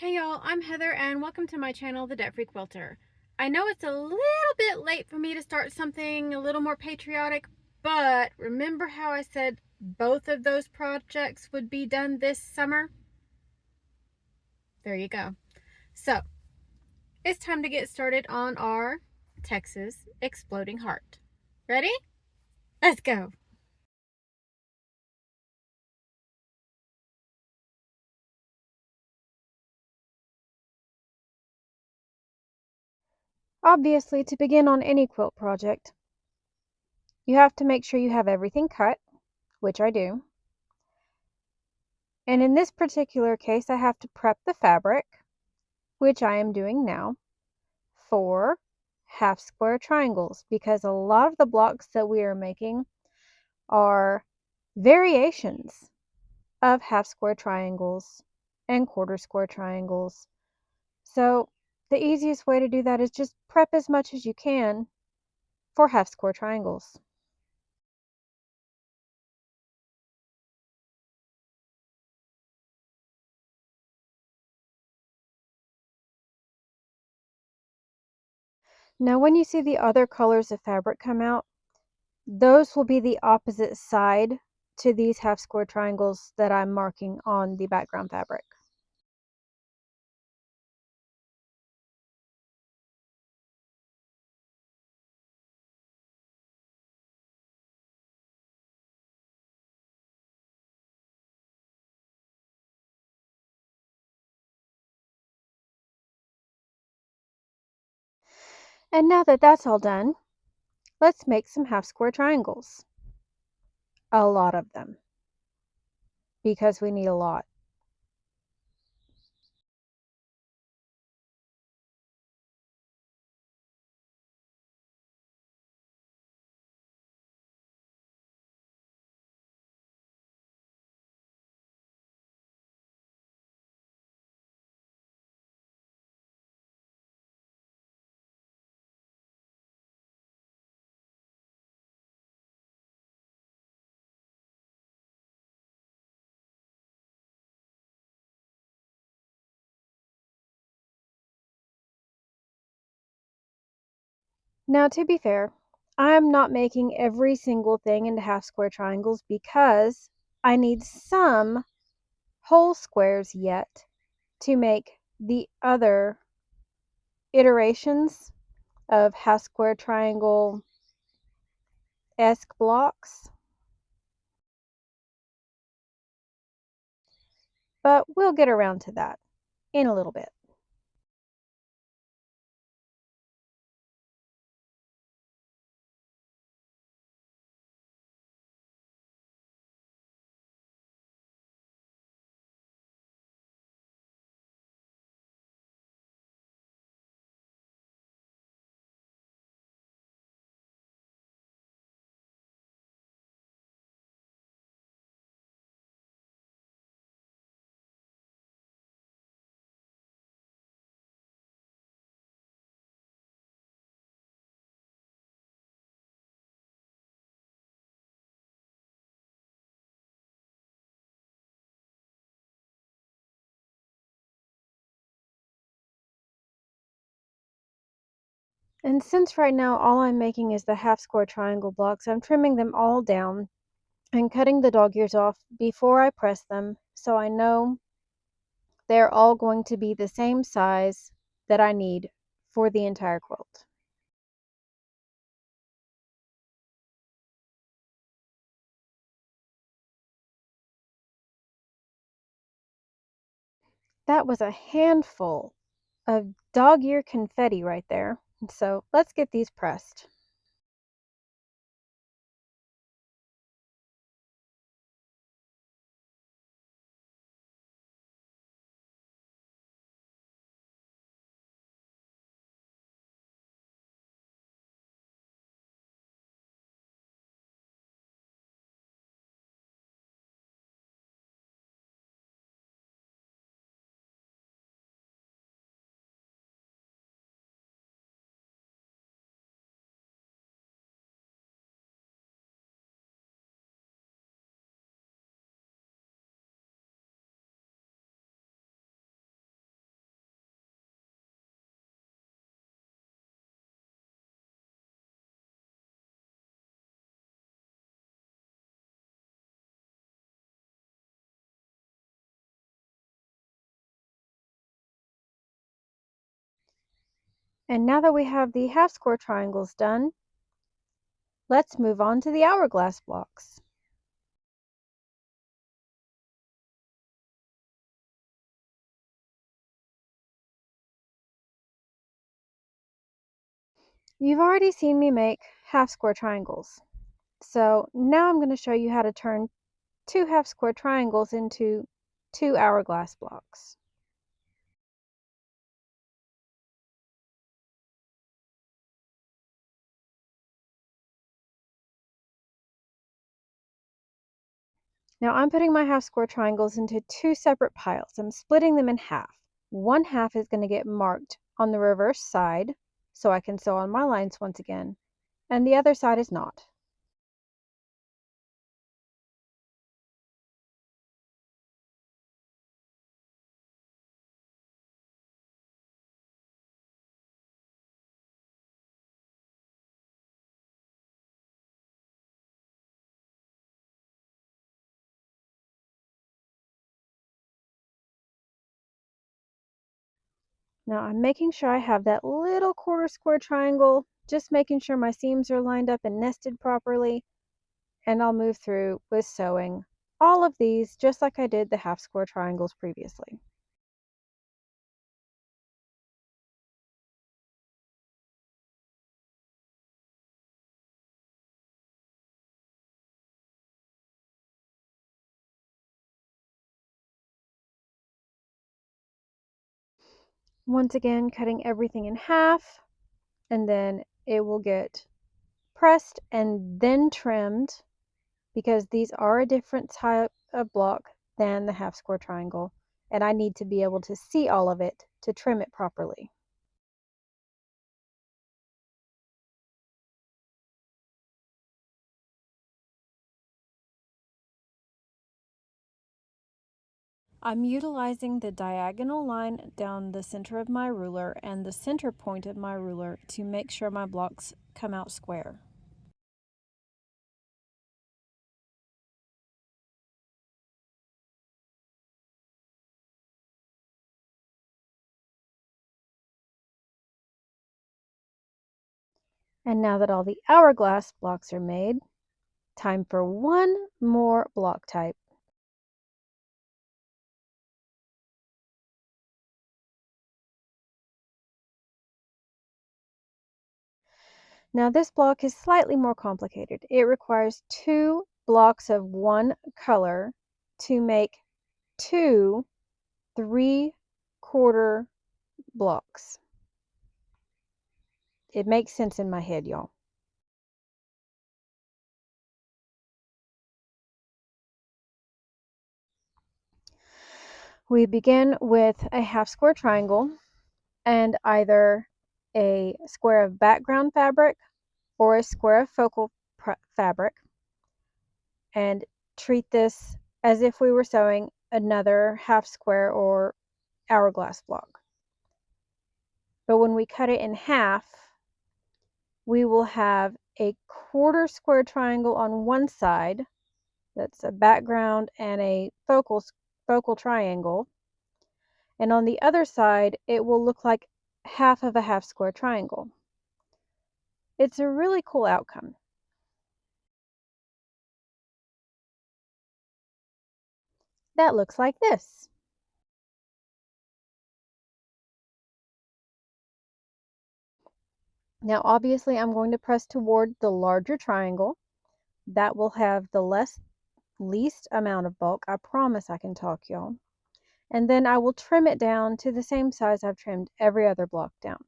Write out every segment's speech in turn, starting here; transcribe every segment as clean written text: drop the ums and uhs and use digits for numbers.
Hey y'all, I'm Heather and welcome to my channel, The Debt Free Quilter. I know it's a little bit late for me to start something a little more patriotic, but remember how I said both of those projects would be done this summer? There you go. So, it's time to get started on our Texas Exploding Heart. Ready? Let's go! Obviously, to begin on any quilt project, you have to make sure you have everything cut, which I do. And in this particular case, I have to prep the fabric, which I am doing now, for half square triangles, because a lot of the blocks that we are making are variations of half square triangles and quarter square triangles. So the easiest way to do that is just prep as much as you can for half square triangles. Now when you see the other colors of fabric come out, those will be the opposite side to these half square triangles that I'm marking on the background fabric. And now that that's all done, let's make some half square triangles. A lot of them, because we need a lot. Now, to be fair, I'm not making every single thing into half square triangles because I need some whole squares yet to make the other iterations of half square triangle-esque blocks. But we'll get around to that in a little bit. And since right now all I'm making is the half square triangle blocks, I'm trimming them all down and cutting the dog ears off before I press them, so I know they're all going to be the same size that I need for the entire quilt. That was a handful of dog ear confetti right there. So let's get these pressed. And now that we have the half square triangles done, let's move on to the hourglass blocks. You've already seen me make half square triangles. So now I'm going to show you how to turn 2 half square triangles into 2 hourglass blocks. Now I'm putting my half square triangles into 2 separate piles. I'm splitting them in half. One half is going to get marked on the reverse side so I can sew on my lines once again, and the other side is not. Now I'm making sure I have that little quarter square triangle, just making sure my seams are lined up and nested properly, and I'll move through with sewing all of these just like I did the half square triangles previously. Once again, cutting everything in half, and then it will get pressed and then trimmed because these are a different type of block than the half square triangle, and I need to be able to see all of it to trim it properly. I'm utilizing the diagonal line down the center of my ruler and the center point of my ruler to make sure my blocks come out square. And now that all the hourglass blocks are made, time for one more block type. Now this block is slightly more complicated. It requires 2 blocks of one color to make 2 3/4 blocks. It makes sense in my head, y'all. We begin with a half square triangle and either a square of background fabric or a square of focal fabric, and treat this as if we were sewing another half square or hourglass block. But when we cut it in half, we will have a quarter square triangle on one side, that's a background and a focal triangle, and on the other side it will look like half of a half square triangle. It's a really cool outcome. That looks like this. Now obviously I'm going to press toward the larger triangle. That will have the least amount of bulk. I promise I can talk, y'all. And then I will trim it down to the same size I've trimmed every other block down.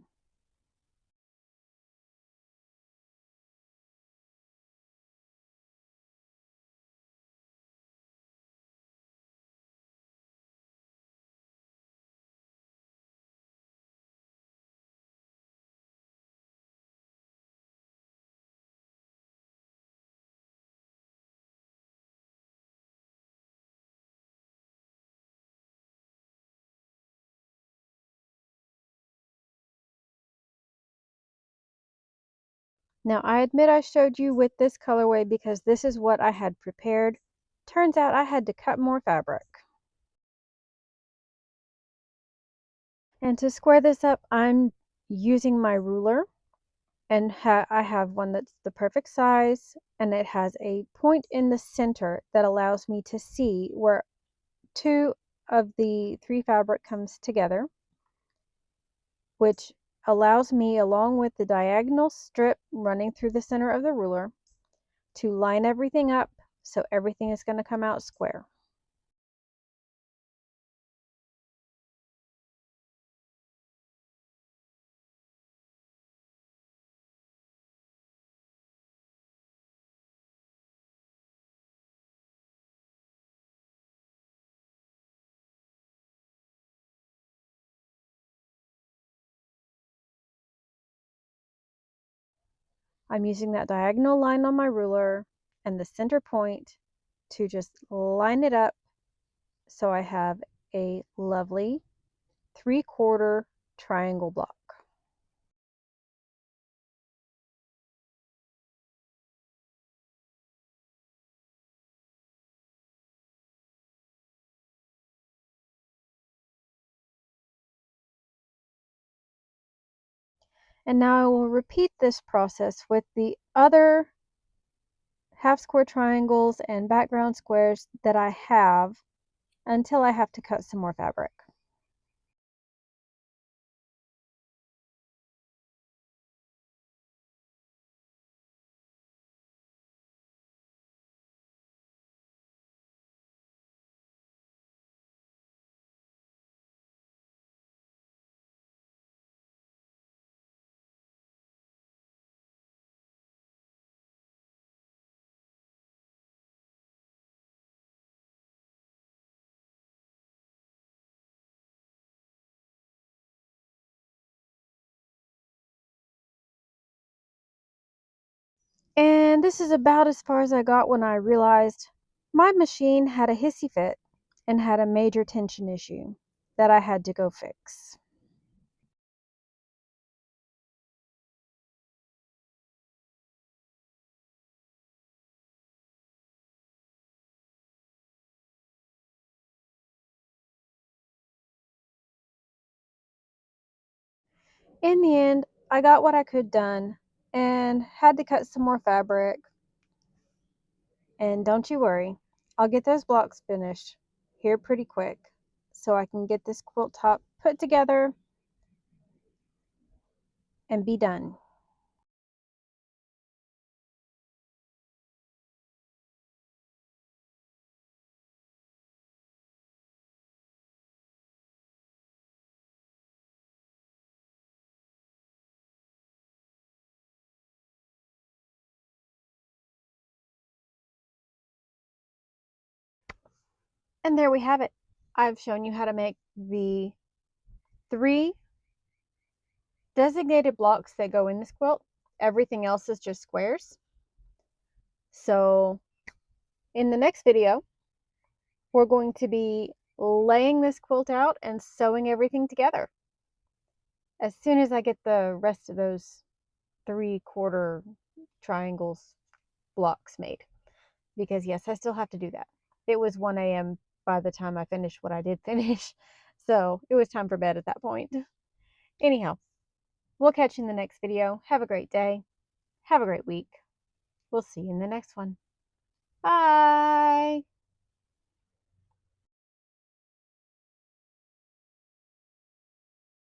Now I admit I showed you with this colorway because this is what I had prepared. Turns out I had to cut more fabric. And to square this up, I'm using my ruler, and I have one that's the perfect size, and it has a point in the center that allows me to see where two of the three fabric comes together, which allows me, along with the diagonal strip running through the center of the ruler, to line everything up so everything is going to come out square. I'm using that diagonal line on my ruler and the center point to just line it up so I have a lovely 3/4 triangle block. And now I will repeat this process with the other half square triangles and background squares that I have until I have to cut some more fabric. And this is about as far as I got when I realized my machine had a hissy fit and had a major tension issue that I had to go fix. In the end, I got what I could done and had to cut some more fabric. And don't you worry, I'll get those blocks finished here pretty quick so I can get this quilt top put together and be done. And there we have it. I've shown you how to make the 3 designated blocks that go in this quilt. Everything else is just squares. So in the next video, we're going to be laying this quilt out and sewing everything together. As soon as I get the rest of those 3/4 triangles blocks made. Because yes, I still have to do that. It was 1 a.m. by the time I finished what I did finish. So it was time for bed at that point. Anyhow, we'll catch you in the next video. Have a great day. Have a great week. We'll see you in the next one. Bye.